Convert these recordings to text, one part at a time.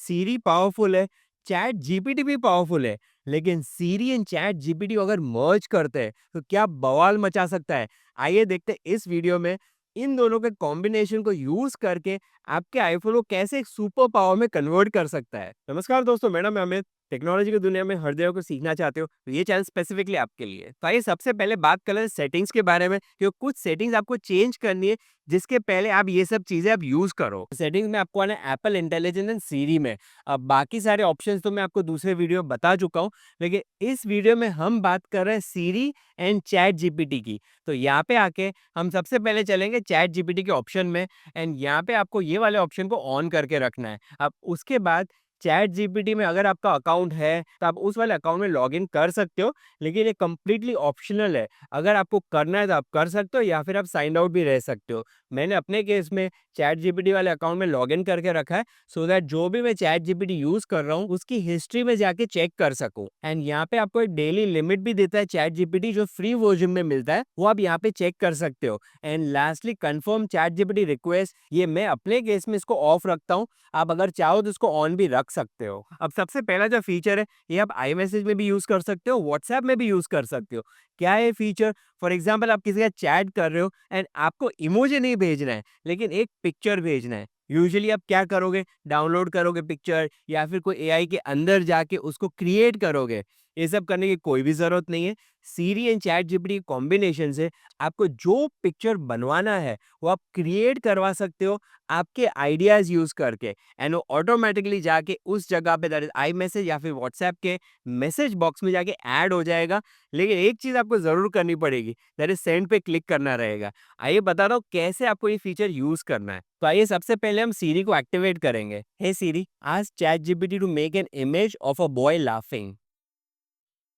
सीरी powerful है, chat GPT भी powerful है, लेकिन सीरी एंड चैट जीपीटी को अगर मर्ज करते हैं तो क्या बवाल मचा सकता है। आइए देखते हैं इस वीडियो में इन दोनों के कॉम्बिनेशन को यूज करके आपके आईफोन को कैसे एक सुपर पावर में कन्वर्ट कर सकता है। नमस्कार दोस्तों, मेरा नाम है अमित। टेक्नोलॉजी की दुनिया में हर जगह को सीखना चाहते हो तो ये चैनल स्पेसिफिकली आपके लिए। तो आइए सबसे पहले बात कर लें सेटिंग्स के बारे में कि कुछ सेटिंग्स आपको चेंज करनी है जिसके पहले आप ये सब चीजें आप यूज करो। सेटिंग्स में आपको आना है एप्पल इंटेलिजेंस एंड सीरी में। अब बाकी सारे ऑप्शंस तो मैं आपको दूसरे वीडियो में बता चुका हूँ, लेकिन इस वीडियो में हम बात कर रहे हैं सीरी एंड चैट जीपीटी की। तो यहाँ पे आके हम सबसे पहले चलेंगे चैट जीपीटी के ऑप्शन में एंड यहाँ पे आपको ये वाले ऑप्शन को ऑन करके रखना है। अब उसके बाद चैट जीपीटी में अगर आपका अकाउंट है तो आप उस वाले अकाउंट में लॉगिन कर सकते हो, लेकिन ये कंप्लीटली ऑप्शनल है। अगर आपको करना है तो आप कर सकते हो या फिर आप साइन आउट भी रह सकते हो। मैंने अपने केस में चैट जीपीटी वाले अकाउंट में लॉगिन करके रखा है सो दैट जो भी मैं चैट जीपीटी यूज कर रहा हूँ उसकी हिस्ट्री में जाके चेक कर सकूं। एंड यहाँ पे आपको एक डेली लिमिट भी देता है चैट जीपीटी, जो फ्री वर्जन में मिलता है वो आप यहाँ पे चेक कर सकते हो। And lastly confirm chat GPT request, ये मैं अपने केस में इसको ऑफ रखता हूँ। आप अगर चाहो तो इसको ऑन भी रख सकते हो। अब सबसे पहला जो फीचर है ये आप आई मैसेज में भी यूज कर सकते हो, व्हाट्सएप में भी यूज कर सकते हो। क्या है फीचर? फॉर एग्जाम्पल आप किसी का चैट कर रहे हो एंड आपको इमोजी नहीं भेजना है लेकिन एक पिक्चर भेजना है। यूजुअली आप क्या करोगे, डाउनलोड करोगे पिक्चर या फिर कोई एआई के अंदर जाके उसको क्रिएट करोगे। ये सब करने की कोई भी जरूरत नहीं है। सीरी एंड चैट जीपीटी कॉम्बिनेशन से आपको जो पिक्चर बनवाना है वो आप क्रिएट करवा सकते हो आपके आइडियाज यूज करके। एंड वो ऑटोमेटिकली जाके उस जगह पे दैट इज आई मैसेज या फिर व्हाट्सएप के मैसेज बॉक्स में जाके ऐड हो जाएगा। लेकिन एक चीज आपको जरूर करनी पड़ेगी, दैट इज सेंड पे क्लिक करना रहेगा। आइए बता रहा हूँ कैसे आपको ये फीचर यूज करना है। तो आइए सबसे पहले हम सीरी को एक्टिवेट करेंगे। Hey Siri, ask ChatGPT to make an image of a boy laughing.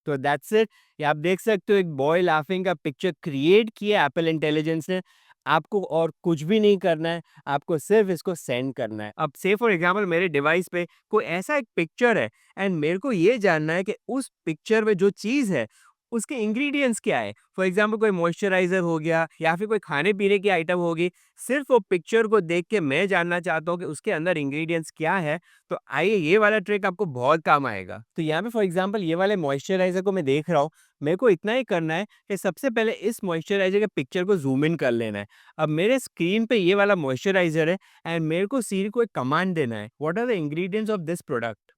तो दैट्स इट। ये आप देख सकते हो एक बॉय लाफिंग का पिक्चर क्रिएट किया एप्पल इंटेलिजेंस ने। आपको और कुछ भी नहीं करना है, आपको सिर्फ इसको सेंड करना है। अब से फॉर एग्जांपल मेरे डिवाइस पे कोई ऐसा एक पिक्चर है एंड मेरे को ये जानना है कि उस पिक्चर में जो चीज़ है उसके इंग्रेडिएंट्स क्या है। फॉर एग्जांपल कोई मॉइस्चराइजर हो गया या फिर कोई खाने पीने की आइटम होगी। सिर्फ वो पिक्चर को देख के मैं जानना चाहता हूँ कि उसके अंदर इंग्रेडिएंट्स क्या है। तो आइए ये वाला ट्रिक आपको बहुत काम आएगा। तो यहाँ पे फॉर एग्जांपल ये वाले मॉइस्चराइजर को मैं देख रहा हूँ। मेरे को इतना ही करना है कि सबसे पहले इस मॉइस्चराइजर के पिक्चर को जूम इन कर लेना है। अब मेरे स्क्रीन पे ये वाला मॉइस्चराइजर है एंड मेरे को सीरी को एक कमांड देना है, what are the ingredients of this product.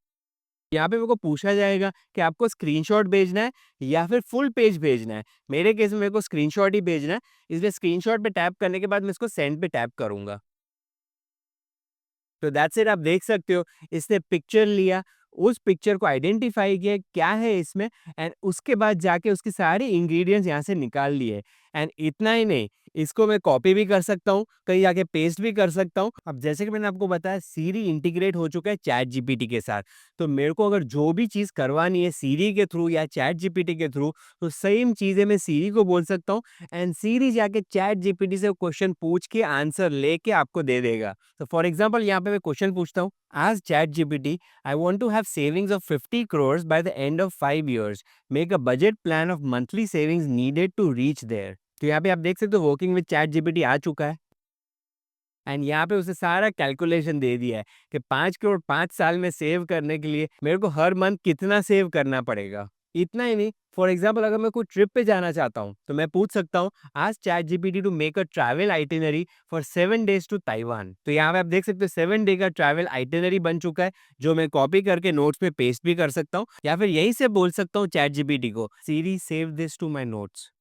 यहाँ पे मेरे को पूछा जाएगा कि आपको स्क्रीनशॉट भेजना है या फिर फुल पेज भेजना है। मेरे केस में मेरे को स्क्रीनशॉट ही भेजना है, इसलिए स्क्रीनशॉट पे टैप करने के बाद मैं इसको सेंड पे टैप करूंगा। तो दैट्स इट। आप देख सकते हो इसने पिक्चर लिया, उस पिक्चर को आइडेंटिफाई किया क्या है इसमें एंड उसके बाद जाके उसके सारे इंग्रेडिएंट्स यहाँ से निकाल लिए। एंड इतना ही नहीं, इसको मैं कॉपी भी कर सकता हूँ, कहीं जाके पेस्ट भी कर सकता हूँ। अब जैसे कि मैंने आपको बताया सीरी इंटीग्रेट हो चुका है चैट जीपीटी के साथ। तो मेरे को अगर जो भी चीज़ करवानी है सीरी के थ्रू या चैट जीपीटी के थ्रू, तो सेम चीज़ें मैं सीरी को बोल सकता हूँ एंड सीरी जाके चैट जीपीटी से क्वेश्चन पूछ के आंसर लेके आपको दे देगा। तो फॉर एग्जाम्पल यहाँ पे मैं क्वेश्चन पूछता हूँ, ask chat GPT, I want to have savings of 50 crores by the end of 5 years. Make a budget plan of monthly savings needed to reach there. तो यहाँ पे आप देख सकते हो वर्किंग विद चैट जीपीटी आ चुका है एंड यहाँ पे उसे सारा कैलकुलेशन दे दिया है कि 5 करोड़ 5 साल में सेव करने के लिए मेरे को हर मंथ कितना सेव करना पड़ेगा। इतना ही नहीं, फॉर एग्जाम्पल अगर मैं कोई ट्रिप पे जाना चाहता हूँ तो मैं पूछ सकता हूँ, ask ChatGPT to make a travel itinerary for 7 days to Taiwan. तो यहाँ पे आप देख सकते हो 7 डे का ट्रैवल आइटिनरी बन चुका है, जो मैं कॉपी करके नोट्स में पेस्ट भी कर सकता हूँ या फिर यहीं से बोल सकता हूँ चैट जीपीटी को, Siri save this to my notes.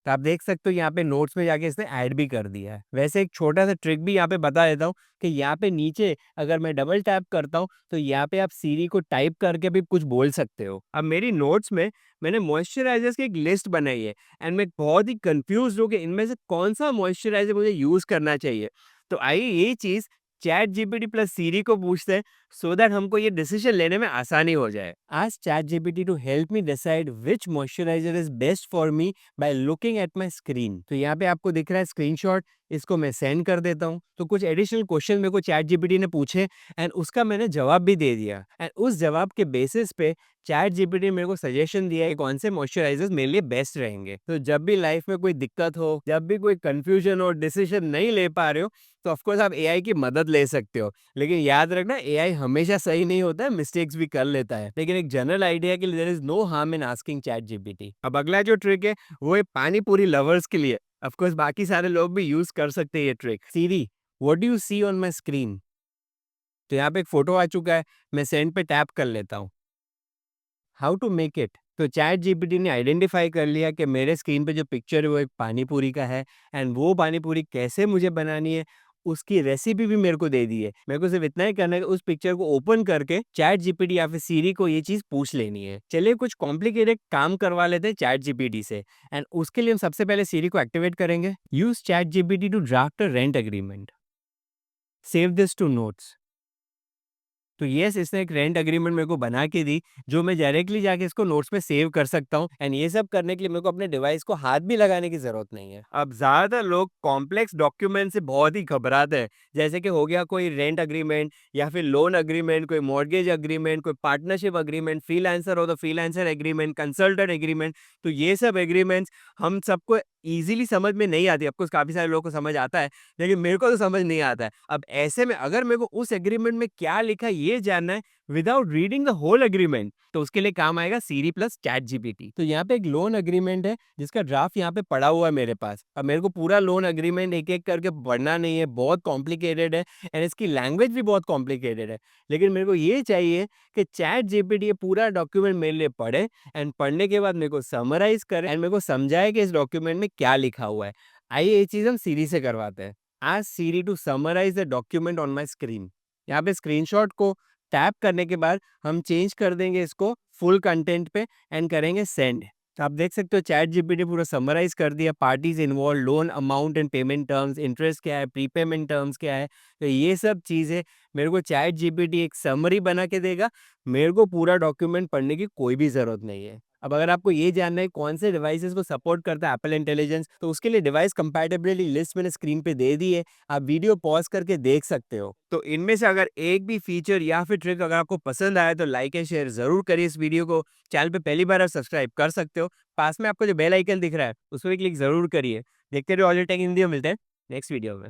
तो आप देख सकते हो यहाँ पे नोट्स में जाके इसने ऐड भी कर दिया है। वैसे एक छोटा सा ट्रिक भी यहाँ पे बता देता हूँ कि यहाँ पे नीचे अगर मैं डबल टैप करता हूँ तो यहाँ पे आप सीरी को टाइप करके भी कुछ बोल सकते हो। अब मेरी नोट्स में मैंने मॉइस्चराइजर्स की एक लिस्ट बनाई है एंड मैं बहुत ही कंफ्यूज हूँ कि इनमें से कौन सा मॉइस्चराइजर मुझे यूज करना चाहिए। तो आइए ये चीज चैट जीपीटी प्लस सीरी को पूछते हैं सो दैट हमको ये डिसीजन लेने में आसानी हो जाए। Ask ChatGPT to help me decide which moisturiser is best for me by looking at my screen. तो यहाँ पे आपको दिख रहा है स्क्रीनशॉट, इसको मैं सेंड कर देता हूँ। तो कुछ एडिशनल क्वेश्चन मेरे को चैट जीपीटी ने पूछे एंड उसका मैंने जवाब भी दे दिया एंड उस जवाब के बेसिस पे चैट जीपीटी ने मेरे को सजेशन दिया है कौन से मॉइस्चराइजर्स मेरे लिए बेस्ट रहेंगे। तो जब भी लाइफ में कोई दिक्कत हो, जब भी कोई कंफ्यूजन हो, डिसीजन नहीं ले पा रहे हो, तो ऑफ कोर्स आप एआई की मदद ले सकते हो। लेकिन याद रखना एआई हमेशा सही नहीं होता है, मिस्टेक्स भी कर लेता है। लेकिन एक जनरल आइडिया के लिए there is no harm in asking ChatGPT. अब अगला जो ट्रिक है वो है पानी पूरी लवर्स के लिए। ऑफ कोर्स बाकी सारे लोग भी यूज कर सकते हैं ये trick. Siri, what do you see on my screen? तो यहाँ पे एक फोटो आ चुका है, मैं सेंड पे टैप कर लेता हूँ। How to make it? तो चैट जीपीटी ने आइडेंटिफाई कर लिया कि मेरे स्क्रीन पे जो पिक्चर है वो एक पानी पूरी का है एंड वो पानी पूरी कैसे मुझे बनानी है उसकी रेसिपी भी मेरे को दे दी है। मेरे को सिर्फ इतना ही करना है कि उस पिक्चर को ओपन करके चैट जीपीटी या फिर सीरी को ये चीज पूछ लेनी है। चलिए कुछ कॉम्प्लिकेटेड काम करवा लेते हैं चैट जीपीटी से एंड उसके लिए हम सबसे पहले सीरी को एक्टिवेट करेंगे। Use ChatGPT to draft a rent agreement, save this to notes. तो यस, इसने एक रेंट एग्रीमेंट मेरे को बना के दी, जो मैं डायरेक्टली जाके इसको नोट्स में सेव कर सकता हूँ एंड ये सब करने के लिए मेरे को अपने डिवाइस को हाथ भी लगाने की ज़रूरत नहीं है। अब ज़्यादातर लोग कॉम्प्लेक्स डॉक्यूमेंट से बहुत ही घबराते हैं, जैसे कि हो गया कोई रेंट एग्रीमेंट या फिर लोन एग्रीमेंट, कोई मॉर्गेज एग्रीमेंट, कोई पार्टनरशिप एग्रीमेंट, फ्रीलांसर हो तो फ्रीलांसर एग्रीमेंट, कंसल्टेंट एग्रीमेंट। तो ये सब एग्रीमेंट्स हम सबको ईज़िली समझ में नहीं आती। ऑफ कोर्स काफ़ी सारे लोगों को समझ आता है, लेकिन मेरे को तो समझ नहीं आता है। अब ऐसे में अगर मेरे को उस एग्रीमेंट में क्या लिखा है ये जानना है without reading the whole agreement, तो उसके लिए काम आएगा सीरी प्लस चैट जीपीटी। तो यहाँ पे एक लोन एग्रीमेंट है जिसका ड्राफ्ट यहाँ पे पड़ा हुआ है मेरे पास। अब मेरे को पूरा लोन एग्रीमेंट एक एक करके पढ़ना नहीं है, बहुत कॉम्प्लिकेटेड है एंड इसकी लैंग्वेज भी बहुत कॉम्प्लिकेटेड है। लेकिन मेरे को ये चाहिए कि चैट जीपीटी ये पूरा डॉक्यूमेंट मेरे लिए पढ़े एंड पढ़ने के बाद मेरे को समराइज करे एंड मेरे को समझाए कि इस डॉक्यूमेंट में क्या लिखा हुआ है। आइए ये चीज़ हम सीरी से करवाते हैं। Ask Siri to summarise the document on my screen. यहाँ पे स्क्रीनशॉट को टैप करने के बाद हम चेंज कर देंगे इसको फुल कंटेंट पे एंड करेंगे सेंड। तो आप देख सकते हो चैट जीपीटी पूरा समराइज कर दिया, parties involve, loan amount and payment terms, interest क्या है, प्रीपेमेंट टर्म्स क्या है। तो ये सब चीज़ें मेरे को चैट जीपीटी एक समरी बना के देगा। मेरे को पूरा डॉक्यूमेंट पढ़ने की कोई भी ज़रूरत नहीं है। अब अगर आपको ये जानना है कौन से डिवाइसेस को सपोर्ट करता है एप्पल इंटेलिजेंस, तो उसके लिए डिवाइस कंपैटिबिलिटी लिस्ट मैंने स्क्रीन पे दे दी है, आप वीडियो पॉज करके देख सकते हो। तो इनमें से अगर एक भी फीचर या फिर ट्रिक अगर आपको पसंद आया तो लाइक एंड शेयर जरूर करिए इस वीडियो को। चैनल पे पहली बार आप सब्सक्राइब कर सकते हो, पास में आपको जो बेल आइकन दिख रहा है उस पर क्लिक जरूर करिए। देखते रहो ऑल टेक हिंदी में। मिलते हैं नेक्स्ट वीडियो में।